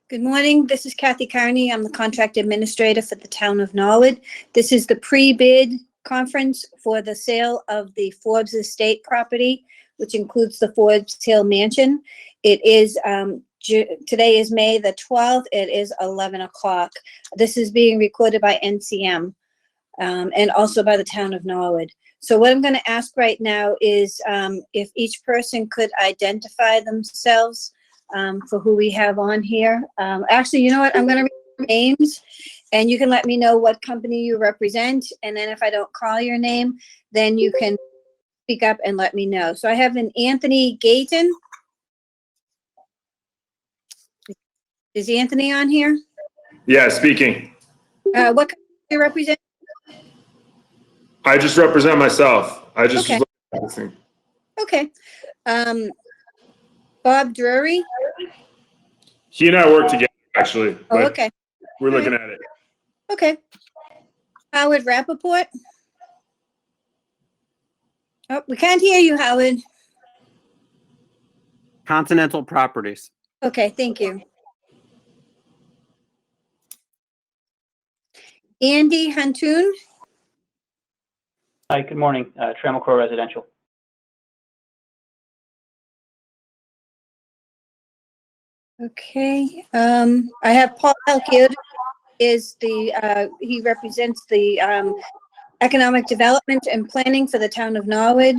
Good morning. This is Kathy Carney. I'm the contract administrator for the town of Norwood. This is the pre-bid conference for the sale of the Forbes estate property, which includes the Forbes Hill Mansion. It is, today is May the 12th. It is 11 o'clock. This is being recorded by NCM and also by the town of Norwood. So what I'm going to ask right now is if each person could identify themselves for who we have on here. Actually, you know what? I'm going to read names and you can let me know what company you represent. And then if I don't call your name, then you can speak up and let me know. So I have an Anthony Gayton. Is Anthony on here? Yeah, speaking. What company do you represent? I just represent myself. I just Okay. was looking at this thing. Okay. Bob Drury. He and I work together, actually. Oh, but okay. We're All looking right. at it. Okay. Howard Rappaport. Oh, we can't hear you, Howard. Continental Properties. Okay, thank you. Andy Huntoon. Hi, good morning. Trammell Residential. Okay. I have Paul Halkid is the, he represents the economic development and planning for the town of Norwood.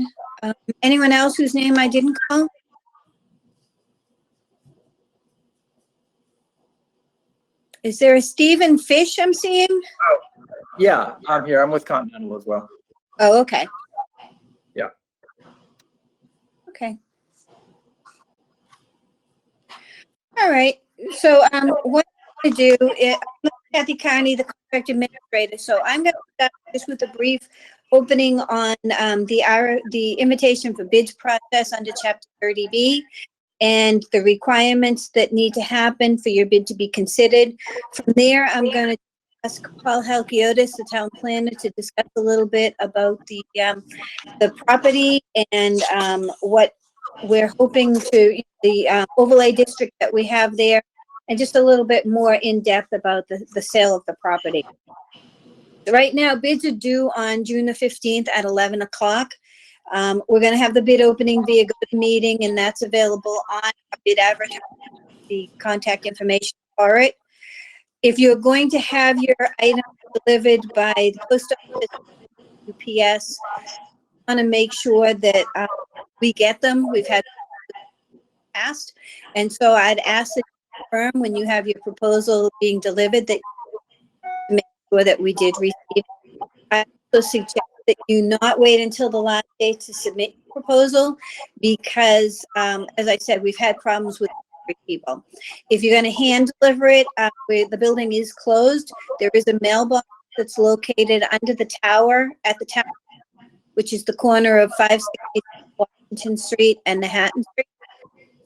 Anyone else whose name I didn't call? Is there a Stephen Fish I'm seeing? Oh, yeah, I'm here. I'm with Continental as well. Oh, okay. Yeah. Okay. All right. So what I'm going to do is, I'm Kathy Carney, the contract administrator. So I'm going to start just with a brief opening on the invitation for bids process under Chapter 30B and the requirements that need to happen for your bid to be considered. From there, I'm going to ask Paul Halkiotis, the town planner, to discuss a little bit about the property and what we're hoping to, the overlay district that we have there, and just a little bit more in depth about the sale of the property. Right now, bids are due on June the 15th at 11 o'clock. We're going to have the bid opening via GoToMeeting, and that's available on our bid advertising, the contact information for it. If you're going to have your items delivered by the post office, UPS, want to make sure that we get them. We've had asked, and so I'd ask that you confirm when you have your proposal being delivered that to make sure that we did receive it. I also suggest that you not wait until the last day to submit your proposal because, as I said, we've had problems with people. If you're going to hand deliver it, the building is closed. There is a mailbox that's located under the tower at the town, which is the corner of 560 Washington Street and Manhattan Street.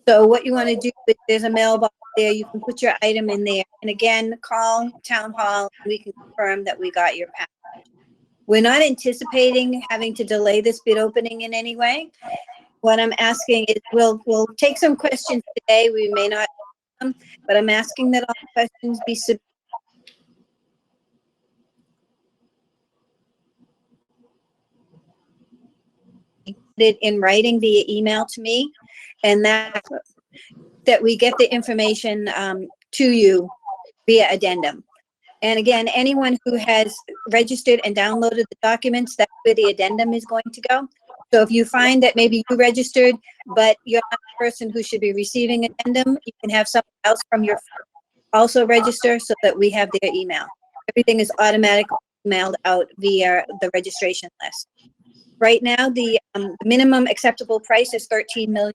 So what you want to do is there's a mailbox there. You can put your item in there. And again, call town hall. And we can confirm that we got your package. We're not anticipating having to delay this bid opening in any way. What I'm asking is we'll take some questions today. We may not, but I'm asking that all questions be submitted in writing via email to me, and that we get the information to you via addendum. And again, anyone who has registered and downloaded the documents, that's where the addendum is going to go. So if you find that maybe you registered, but you're not the person who should be receiving addendum, you can have someone else from your firm also register so that we have their email. Everything is automatically mailed out via the registration list. Right now, the minimum acceptable price is $13 million.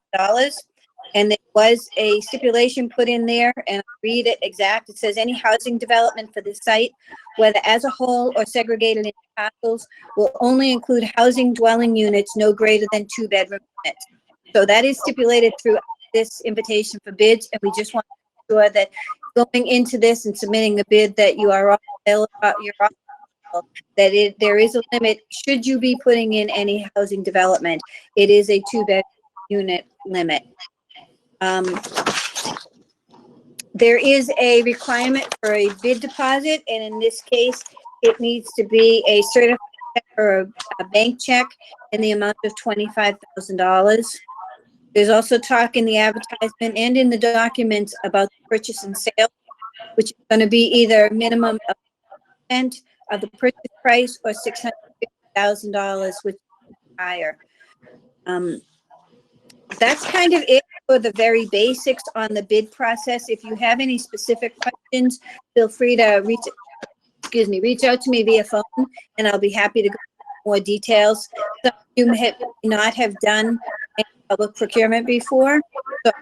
And there was a stipulation put in there, and I'll read it exact. It says any housing development for this site, whether as a whole or segregated into parcels, will only include housing dwelling units no greater than 2-bedroom units. So that is stipulated through this invitation for bids, and we just want to make sure that going into this and submitting a bid that you are all that there is a limit. Should you be putting in any housing development, it is a 2-bedroom unit limit. There is a requirement for a bid deposit, and in this case, it needs to be a certified check or a bank check in the amount of $25,000. There's also talk in the advertisement and in the documents about purchase and sale, which is going to be either minimum of % of the purchase price or $650,000, which is higher. That's kind of it for the very basics on the bid process. If you have any specific questions, feel free to reach out to me via phone, and I'll be happy to go into more details. Some of you may not have done any public procurement before, so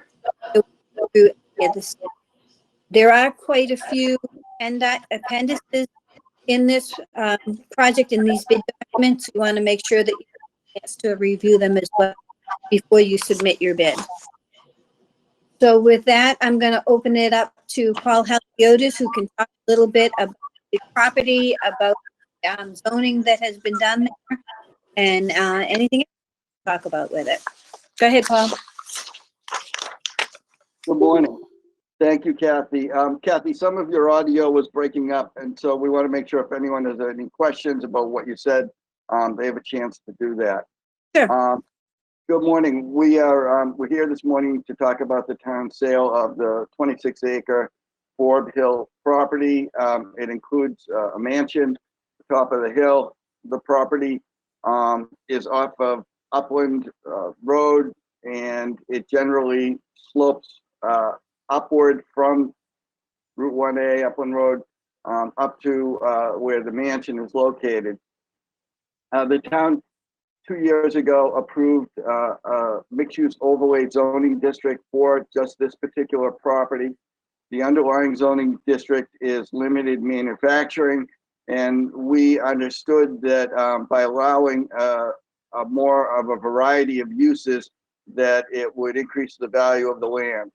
there are quite a few appendices in this project, in these bid documents. You want to make sure that you have a chance to review them as well before you submit your bid. So with that, I'm going to open it up to Paul Haliotis, who can talk a little bit about the property, about zoning that has been done there, and anything else to talk about with it. Go ahead, Paul. Good morning. Thank you, Kathy. Kathy, some of your audio was breaking up, and so we want to make sure if anyone has any questions about what you said, they have a chance to do that. Sure. Good morning. We're here this morning to talk about the town sale of the 26-acre Forbes Hill property. It includes a mansion at the top of the hill. The property is off of Upland Road, and it generally slopes upward from Route 1A, Upland Road, up to where the mansion is located. The town 2 years ago approved a mixed-use overlay zoning district for just this particular property. The underlying zoning district is limited manufacturing, and we understood that by allowing more of a variety of uses, that it would increase the value of the land.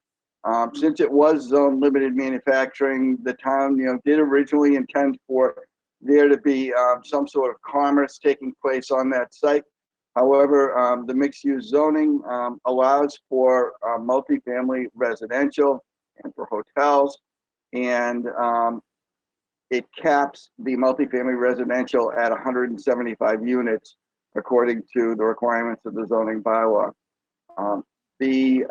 Since it was zone limited manufacturing, the town, did originally intend for there to be some sort of commerce taking place on that site. However, the mixed-use zoning allows for multifamily residential and for hotels, and it caps the multifamily residential at 175 units according to the requirements of the zoning bylaw. The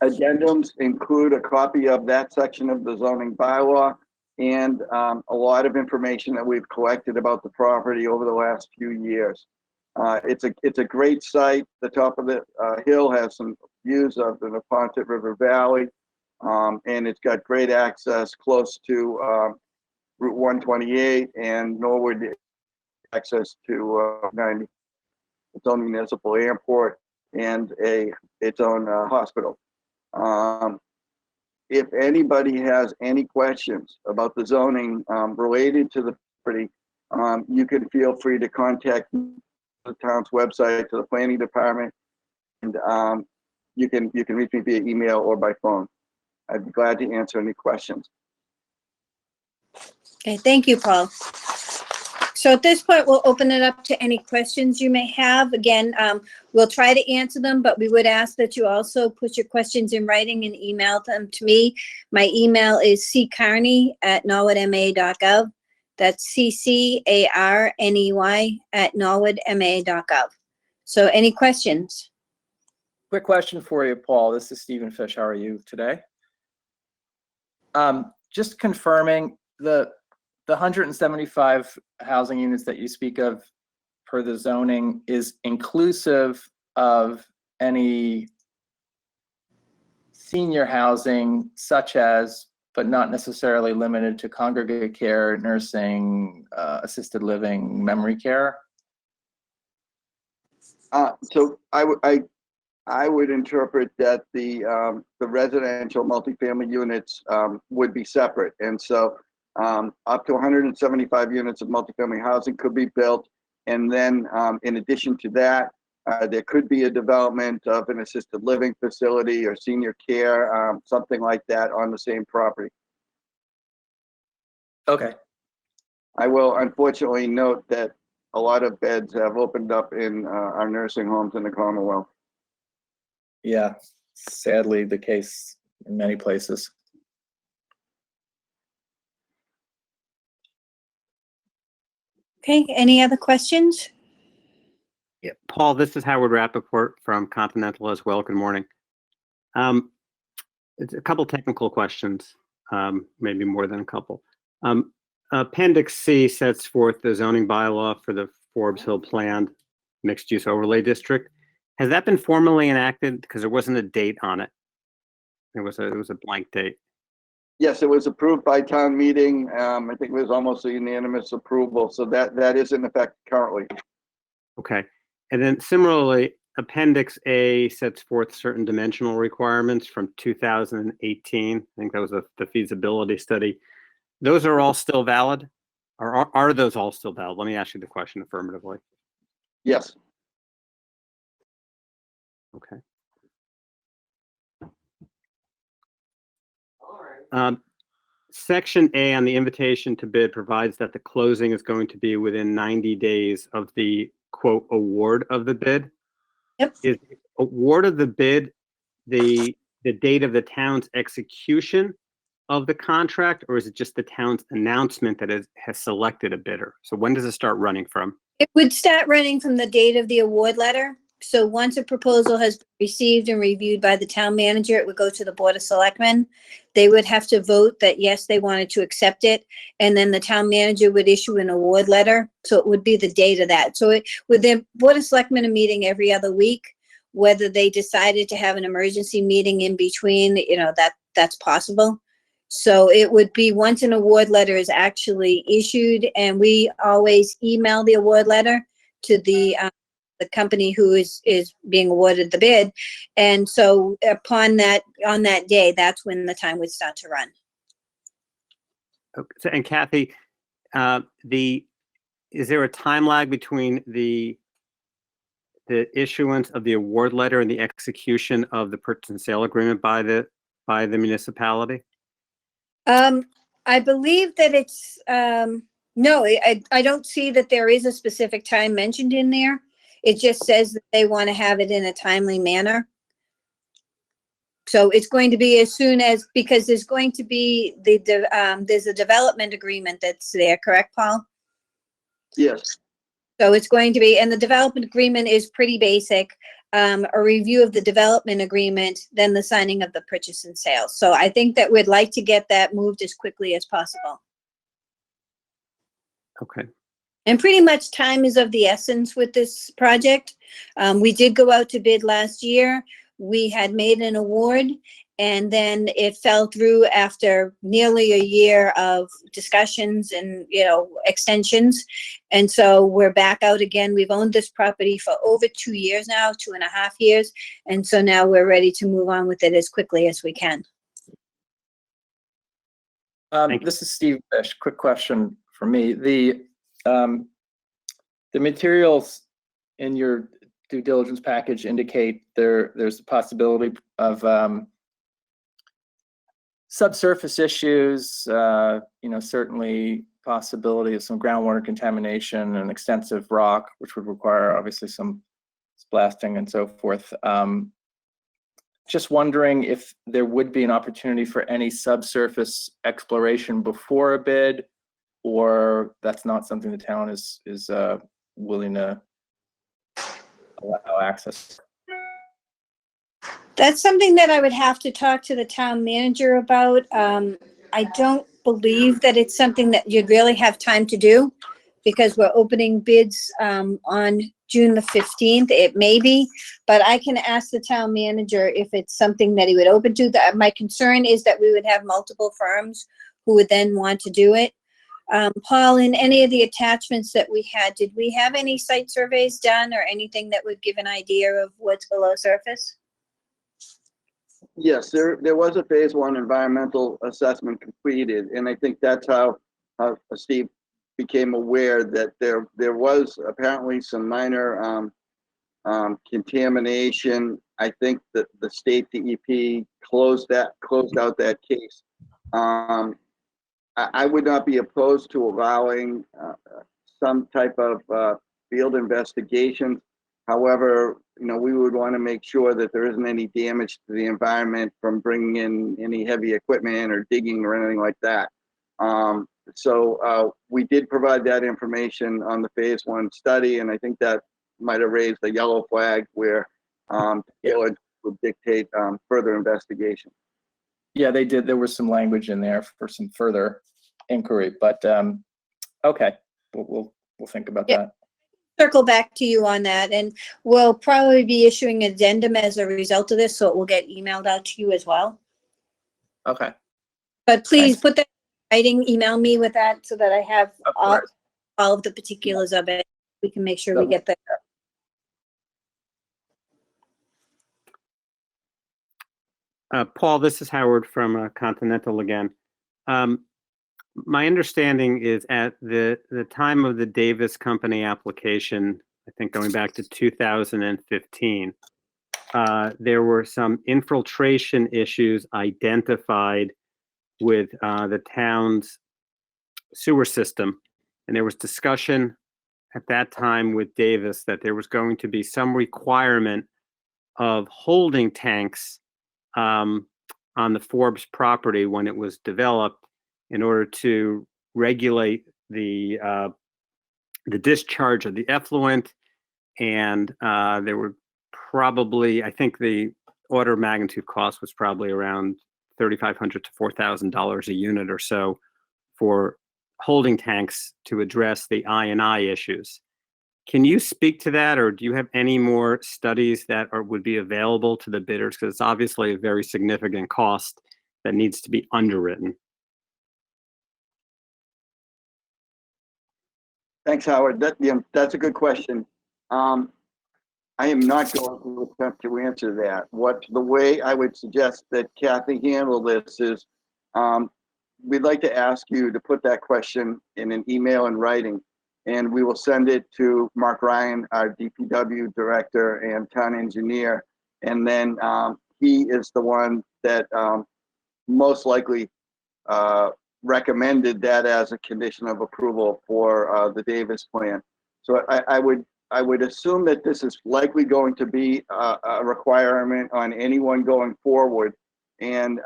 addendums include a copy of that section of the zoning bylaw and a lot of information that we've collected about the property over the last few years. It's a great site. The top of the hill has some views of the Neponset River Valley, and it's got great access close to Route 128 and Norwood access to 90, its own municipal airport and its own hospital. If anybody has any questions about the zoning related to the property, you can feel free to contact the town's website, to the planning department, and you can reach me via email or by phone. I'd be glad to answer any questions. Okay, thank you, Paul. So at this point, we'll open it up to any questions you may have. Again, we'll try to answer them, but we would ask that you also put your questions in writing and email them to me. My email is ccarney@norwoodma.gov. That's ccarney@norwoodma.gov. So any questions? Quick question for you, Paul. This is Stephen Fish. How are you today? Just confirming the 175 housing units that you speak of per the zoning is inclusive of any senior housing, such as, but not necessarily limited to, congregate care, nursing, assisted living, memory care? So I would interpret that the residential multifamily units would be separate, and so up to 175 units of multifamily housing could be built, and then in addition to that, there could be a development of an assisted living facility or senior care, something like that on the same property. Okay. I will unfortunately note that a lot of beds have opened up in our nursing homes in the Commonwealth. Yeah, sadly the case in many places. Okay, any other questions? Yeah. Paul, this is Howard Rappaport from Continental as well. Good morning. It's a couple technical questions, maybe more than a couple. Appendix C sets forth the zoning bylaw for the Forbes Hill planned mixed-use overlay district. Has that been formally enacted? Because there wasn't a date on it. It was a blank date. Yes, it was approved by town meeting. I think it was almost a unanimous approval. So that is in effect currently. Okay. And then similarly, Appendix A sets forth certain dimensional requirements from 2018. I think that was the feasibility study. Those are all still valid? Or are those all still valid? Let me ask you the question affirmatively. Yes. Okay. Section A on the invitation to bid provides that the closing is going to be within 90 days of the quote award of the bid. Yep. Is the award of the bid the date of the town's execution of the contract, or is it just the town's announcement that has selected a bidder? So when does it start running from? It would start running from the date of the award letter. So once a proposal has been received and reviewed by the town manager, it would go to the Board of Selectmen. They would have to vote that yes, they wanted to accept it. And then the town manager would issue an award letter. So it would be the date of that. So it with the Board of Selectmen a meeting every other week, whether they decided to have an emergency meeting in between, that's possible. So it would be once an award letter is actually issued, and we always email the award letter to the company who is being awarded the bid. And so upon that, on that day, that's when the time would start to run. Okay. So, and Kathy, is there a time lag between the issuance of the award letter and the execution of the purchase and sale agreement by the municipality? I believe that it's, no, I don't see that there is a specific time mentioned in there. It just says that they want to have it in a timely manner. So it's going to be as soon as, because there's going to be there's a development agreement that's there, correct, Paul? Yes. So it's going to be, and the development agreement is pretty basic. A review of the development agreement, then the signing of the purchase and sale. So I think that we'd like to get that moved as quickly as possible. Okay. And pretty much time is of the essence with this project. We did go out to bid last year. We had made an award, and then it fell through after nearly a year of discussions and, extensions. And so we're back out again. We've owned this property for over 2 years now, 2.5 years. And so now we're ready to move on with it as quickly as we can. This is Steve Fish. Quick question for me. The materials in your due diligence package indicate there's a possibility of subsurface issues, certainly possibility of some groundwater contamination and extensive rock, which would require obviously some blasting and so forth. Just wondering if there would be an opportunity for any subsurface exploration before a bid, or that's not something the town is willing to allow access. That's something that I would have to talk to the town manager about. I don't believe that it's something that you'd really have time to do, because we're opening bids on June the 15th. It may be, but I can ask the town manager if it's something that he would open to. My concern is that we would have multiple firms who would then want to do it. Paul, in any of the attachments that we had, did we have any site surveys done or anything that would give an idea of what's below surface? Yes, there was a phase 1 environmental assessment completed, and I think that's how Steve became aware that there was apparently some minor contamination. I think that the state DEP closed out that case. I would not be opposed to allowing some type of field investigation. However, we would want to make sure that there isn't any damage to the environment from bringing in any heavy equipment or digging or anything like that. So we did provide that information on the phase 1 study, and I think that might have raised a yellow flag where the village would dictate further investigation. Yeah, they did. There was some language in there for some further inquiry, but okay, we'll think about Yeah. that. Circle back to you on that, and we'll probably be issuing an addendum as a result of this, so it will get emailed out to you as well. Okay, But please Thanks. put that in writing, email me with that so that I have of all course. of the particulars of it. We can make sure we get that. Paul, this is Howard from Continental again. My understanding is at the time of the Davis Company application, I think going back to 2015, there were some infiltration issues identified with the town's sewer system. And there was discussion at that time with Davis that there was going to be some requirement of holding tanks on the Forbes property when it was developed in order to regulate the discharge of the effluent. And there were probably, I think the order of magnitude cost was probably around $3,500 to $4,000 a unit or so for holding tanks to address the I&I issues. Can you speak to that, or do you have any more studies that would be available to the bidders? Because it's obviously a very significant cost that needs to be underwritten. Thanks, Howard. That's a good question. I am not going to attempt to answer that. The way I would suggest that Kathy handle this is, we'd like to ask you to put that question in an email in writing, and we will send it to Mark Ryan, our DPW director and town engineer, and then he is the one that most likely recommended that as a condition of approval for the Davis plan. So I would assume that this is likely going to be a requirement on anyone going forward. And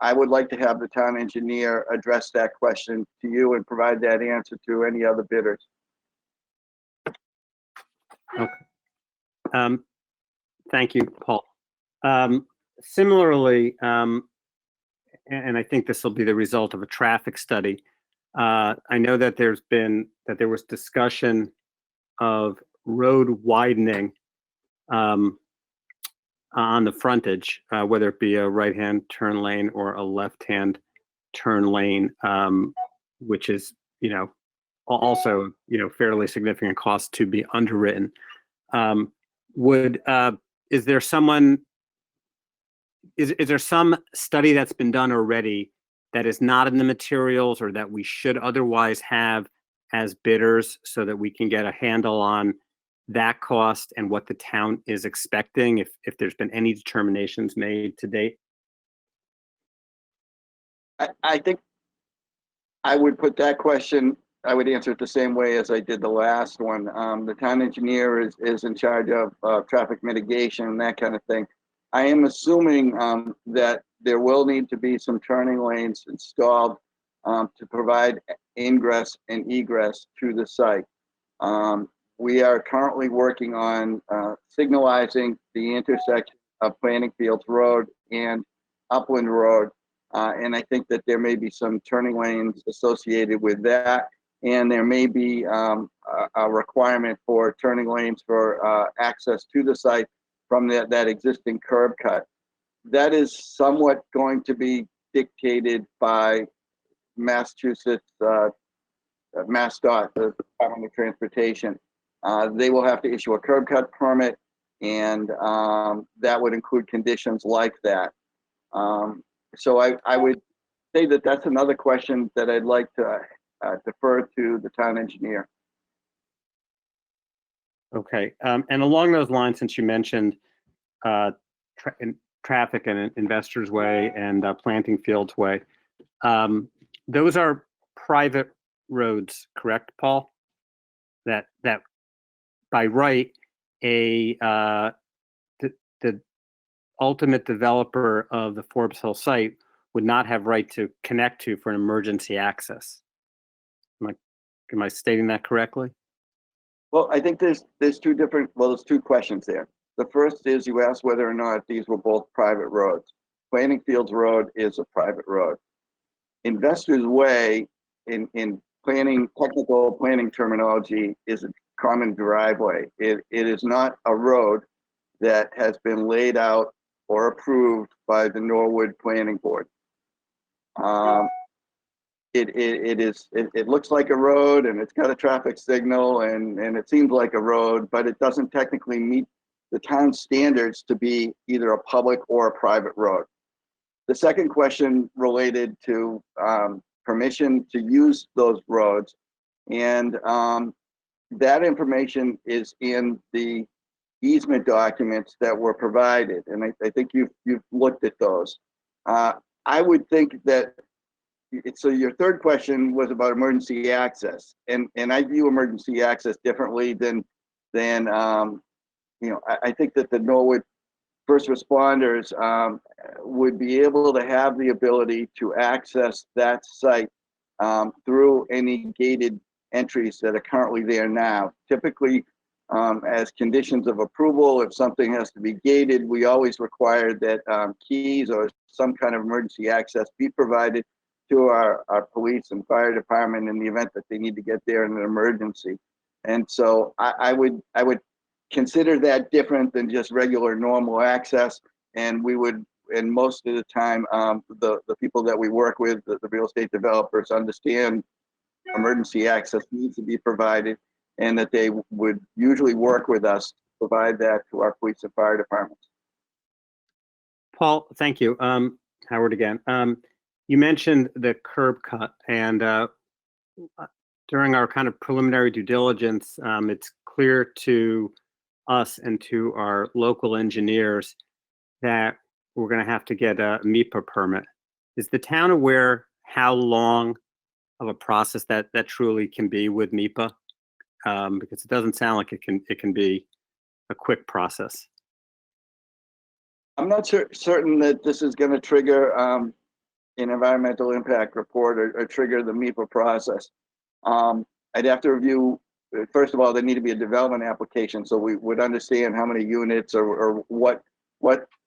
I would like to have the town engineer address that question to you and provide that answer to any other bidders. Okay. Thank you, Paul. Similarly, and I think this will be the result of a traffic study. I know that there was discussion of road widening on the frontage, whether it be a right-hand turn lane or a left-hand turn lane, which is, also, fairly significant cost to be underwritten. Is there some study that's been done already that is not in the materials or that we should otherwise have as bidders so that we can get a handle on that cost and what the town is expecting, if there's been any determinations made to date? I think I would put that question, I would answer it the same way as I did the last one. The town engineer is in charge of traffic mitigation and that kind of thing. I am assuming that there will need to be some turning lanes installed to provide ingress and egress to the site. We are currently working on signalizing the intersection of Planning Fields Road and Upland Road. And I think that there may be some turning lanes associated with that. And there may be a requirement for turning lanes for access to the site from that existing curb cut. That is somewhat going to be dictated by Massachusetts MassDOT, the Department of Transportation. They will have to issue a curb cut permit, and that would include conditions like that. So I would say that that's another question that I'd like to defer to the town engineer. Okay, and along those lines, since you mentioned traffic and Investors Way and Planting Fields Way, those are private roads, correct, Paul? That by right the ultimate developer of the Forbes Hill site would not have right to connect to for an emergency access. Am I stating that correctly? Well, I think there's there's two questions there. The first is you asked whether or not these were both private roads. Planning Fields Road is a private road. Investors Way in technical planning terminology is a common driveway. It is not a road that has been laid out or approved by the Norwood Planning Board. It looks like a road and it's got a traffic signal and it seems like a road, but it doesn't technically meet the town standards to be either a public or a private road. The second question related to permission to use those roads, and that information is in the easement documents that were provided, and I think you've looked at those. I would think that. So your third question was about emergency access, and I view emergency access differently than I think that the Norwood first responders would be able to have the ability to access that site through any gated entries that are currently there now. Typically, as conditions of approval, if something has to be gated, we always require that keys or some kind of emergency access be provided to our police and fire department in the event that they need to get there in an emergency. And so I would consider that different than just regular normal access. And we would, and most of the time, the people that we work with, the real estate developers, understand emergency access needs to be provided, and that they would usually work with us to provide that to our police and fire departments. Paul, thank you. Howard again. You mentioned the curb cut, and during our kind of preliminary due diligence, it's clear to us and to our local engineers that we're going to have to get a MIPA permit. Is the town aware how long of a process that truly can be with MIPA? Because it doesn't sound like it can be a quick process. I'm not certain that this is going to trigger an environmental impact report or trigger the MIPA process. I'd have to review, first of all, there need to be a development application so we would understand how many units or what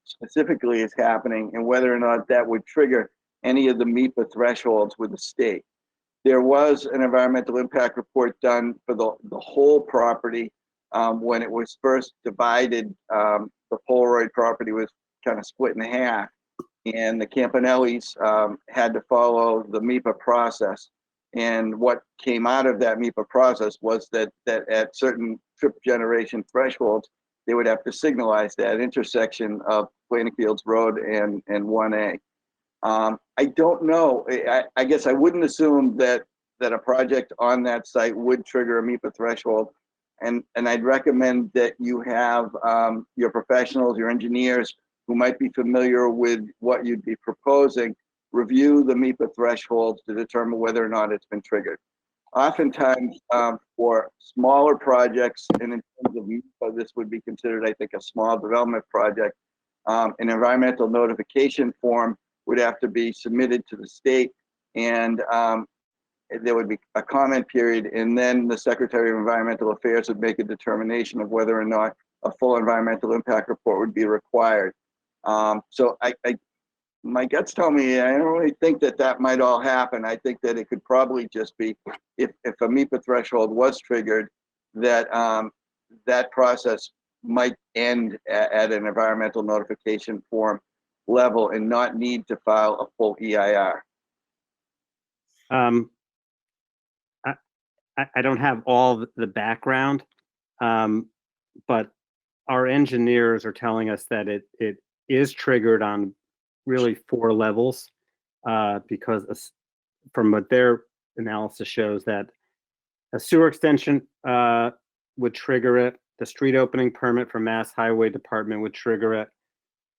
specifically is happening and whether or not that would trigger any of the MIPA thresholds with the state. There was an environmental impact report done for the whole property when it was first divided. The Polaroid property was kind of split in half, and the Campanellis had to follow the MIPA process. And what came out of that MIPA process was that at certain trip generation thresholds, they would have to signalize that intersection of Planning Fields Road and 1A. I don't know. I guess I wouldn't assume that a project on that site would trigger a MIPA threshold. And I'd recommend that you have your professionals, your engineers who might be familiar with what you'd be proposing, review the MIPA thresholds to determine whether or not it's been triggered. Oftentimes, for smaller projects, and in terms of MIPA, this would be considered, I think, a small development project. An environmental notification form would have to be submitted to the state, and there would be a comment period, and then the Secretary of Environmental Affairs would make a determination of whether or not a full environmental impact report would be required. So my guts tell me I don't really think that might all happen. I think that it could probably just be, if a MIPA threshold was triggered, that that process might end at an environmental notification form level and not need to file a full EIR. I don't have all the background, but our engineers are telling us that it is triggered on really 4 levels, because from what their analysis shows, that a sewer extension would trigger it, the street opening permit from Mass Highway Department would trigger it,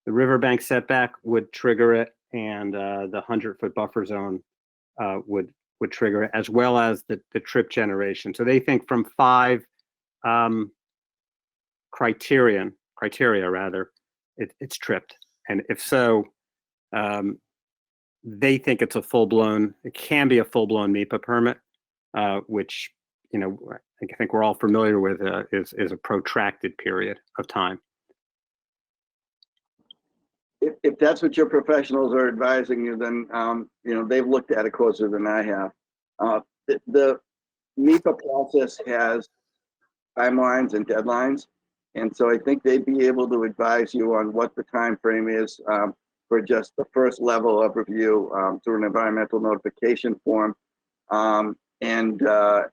the riverbank setback would trigger it, and the 100-foot buffer zone would trigger it, as well as the trip generation. So they think from 5 criteria rather, it's tripped? And if so, they think it can be a full-blown MIPA permit, which, I think we're all familiar with, is a protracted period of time. If that's what your professionals are advising you, then, they've looked at it closer than I have. The MIPA process has timelines and deadlines. And so I think they'd be able to advise you on what the time frame is for just the first level of review through an environmental notification form. And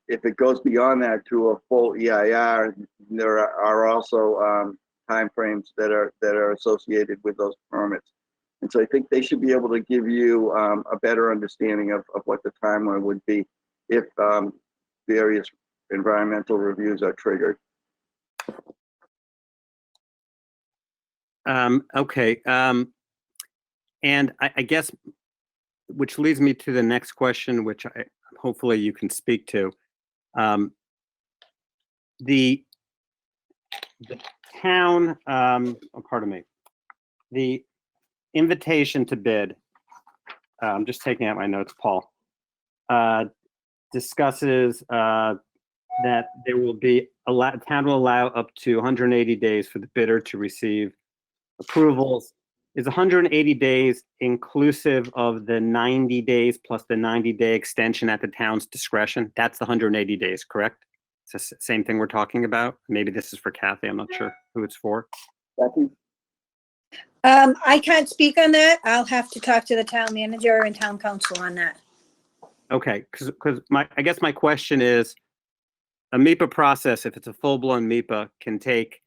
if it goes beyond that to a full EIR, there are also timeframes that are associated with those permits. And so I think they should be able to give you a better understanding of what the timeline would be if various environmental reviews are triggered. Okay. And I guess, which leads me to the next question, which hopefully you can speak to. The town, pardon me, the invitation to bid, I'm just taking out my notes, Paul, discusses that there will be, town will allow up to 180 days for the bidder to receive approvals. Is 180 days inclusive of the 90 days plus the 90-day extension at the town's discretion? That's the 180 days, correct? It's the same thing we're talking about. Maybe this is for Kathy. I'm not sure who it's for. Kathy? I can't speak on that. I'll have to talk to the town manager and town council on that. Okay, because I guess my question is, a MIPA process, if it's a full-blown MIPA, can take,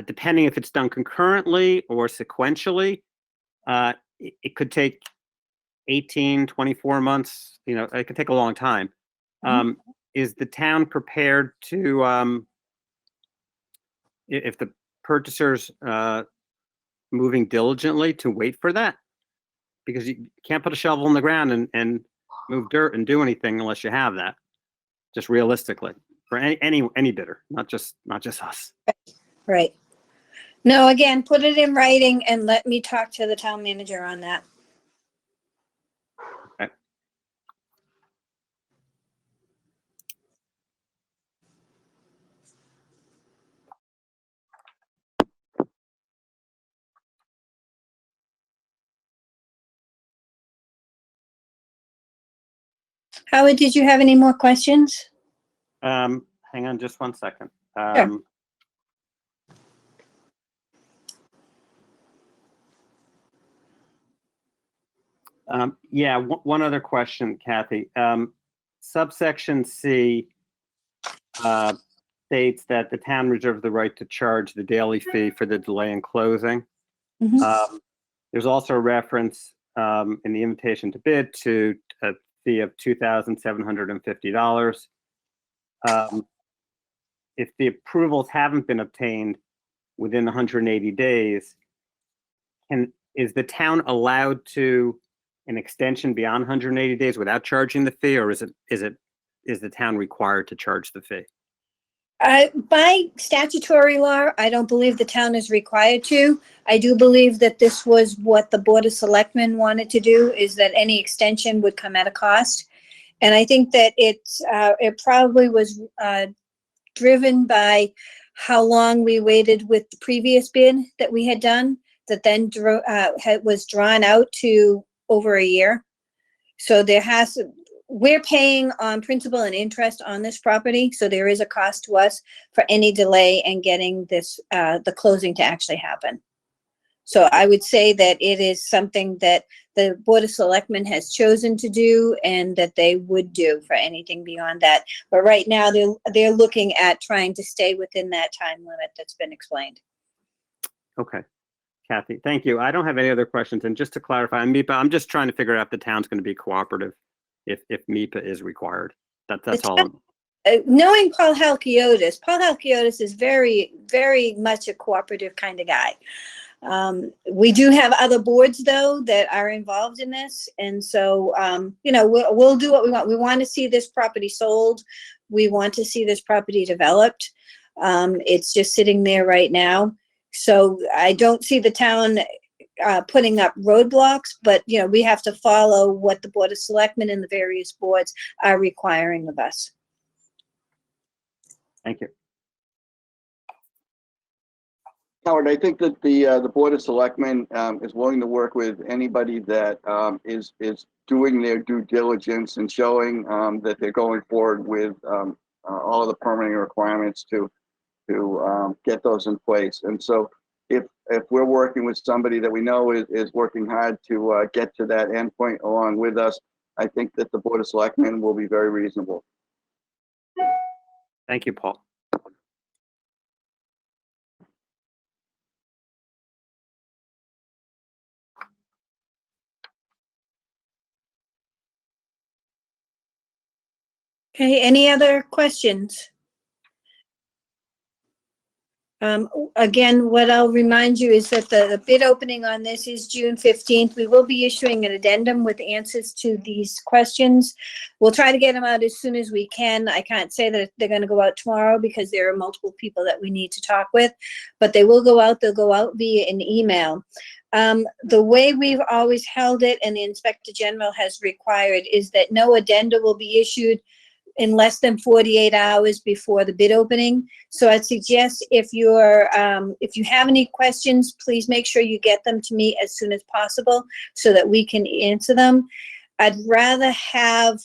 depending if it's done concurrently or sequentially, it could take 18, 24 months. It could take a long time. Is the town prepared to, if the purchaser's moving diligently, to wait for that? Because you can't put a shovel in the ground and move dirt and do anything unless you have that. Just realistically, for any bidder, not just us. Right. No, again, put it in writing and let me talk to the town manager on that. Okay. Howard, did you have any more questions? Hang on just one second. Sure. Yeah, one other question, Kathy. Subsection C states that the town reserves the right to charge the daily fee for the delay in closing. Mhm. There's also a reference in the invitation to bid to a fee of $2,750. If the approvals haven't been obtained within 180 days, is the town allowed to an extension beyond 180 days without charging the fee, or is the town required to charge the fee? By statutory law, I don't believe the town is required to. I do believe that this was what the Board of Selectmen wanted to do, is that any extension would come at a cost. And I think that it probably was driven by how long we waited with the previous bid that we had done, that then was drawn out to over a year. So we're paying on principal and interest on this property, so there is a cost to us for any delay in getting this, the closing to actually happen. So I would say that it is something that the Board of Selectmen has chosen to do and that they would do for anything beyond that. But right now, they're looking at trying to stay within that time limit that's been explained. Okay. Kathy, thank you. I don't have any other questions. And just to clarify, MIPA, I'm just trying to figure out if the town's going to be cooperative if MIPA is required. That's all. Knowing Paul Halkiotis is very, very much a cooperative kind of guy. We do have other boards, though, that are involved in this. And so, we'll do what we want. We want to see this property sold. We want to see this property developed. It's just sitting there right now. So I don't see the town putting up roadblocks, but we have to follow what the Board of Selectmen and the various boards are requiring of us. Thank you. Howard, I think that the Board of Selectmen is willing to work with anybody that is doing their due diligence and showing that they're going forward with all of the permitting requirements to get those in place. And so if we're working with somebody that we know is working hard to get to that endpoint along with us, I think that the Board of Selectmen will be very reasonable. Thank you, Paul. Okay, any other questions? Again, what I'll remind you is that the bid opening on this is June 15th. We will be issuing an addendum with answers to these questions. We'll try to get them out as soon as we can. I can't say that they're going to go out tomorrow because there are multiple people that we need to talk with, but they will go out. They'll go out via an email. The way we've always held it and the Inspector General has required is that no addenda will be issued in less than 48 hours before the bid opening. So I'd suggest if you have any questions, please make sure you get them to me as soon as possible so that we can answer them. I'd rather have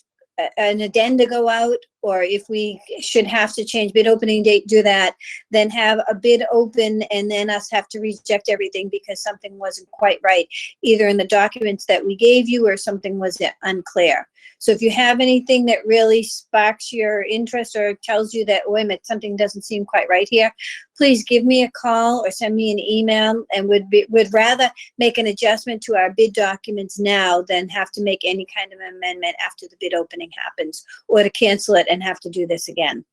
an addenda go out, or if we should have to change bid opening date, do that, then have a bid open and then us have to reject everything because something wasn't quite right, either in the documents that we gave you or something was unclear. So if you have anything that really sparks your interest or tells you that, wait a minute, something doesn't seem quite right here, please give me a call or send me an email, and would rather make an adjustment to our bid documents now than have to make any kind of amendment after the bid opening happens, or to cancel it and have to do this again.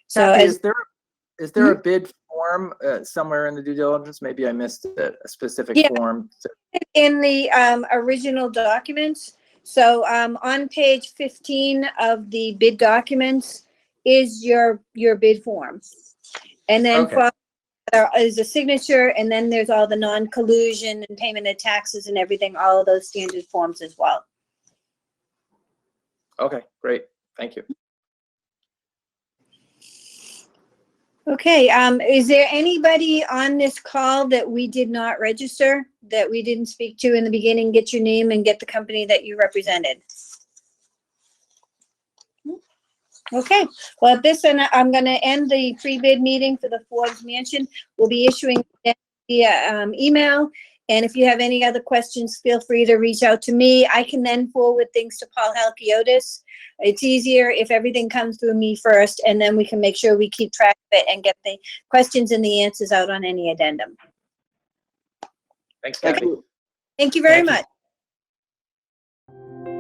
So Kathy, as, is there a bid form somewhere in the due diligence? Maybe I missed a specific Yeah. form. in the original documents, so on page 15 of the bid documents is your bid form. And then Okay. there is a signature, and then there's all the non-collusion and payment of taxes and everything, all of those standard forms as well. Okay, great. Thank you. Okay, is there anybody on this call that we did not register, that we didn't speak to in the beginning? Get your name and get the company that you represented. Okay, well, at this, and I'm going to end the pre-bid meeting for the Forbes Mansion. We'll be issuing via email, and if you have any other questions, feel free to reach out to me. I can then forward things to Paul Halkiotis. It's easier if everything comes through me first, and then we can make sure we keep track of it and get the questions and the answers out on any addendum. Thanks, Thank Kathy. you. Thank you very Thank you. much.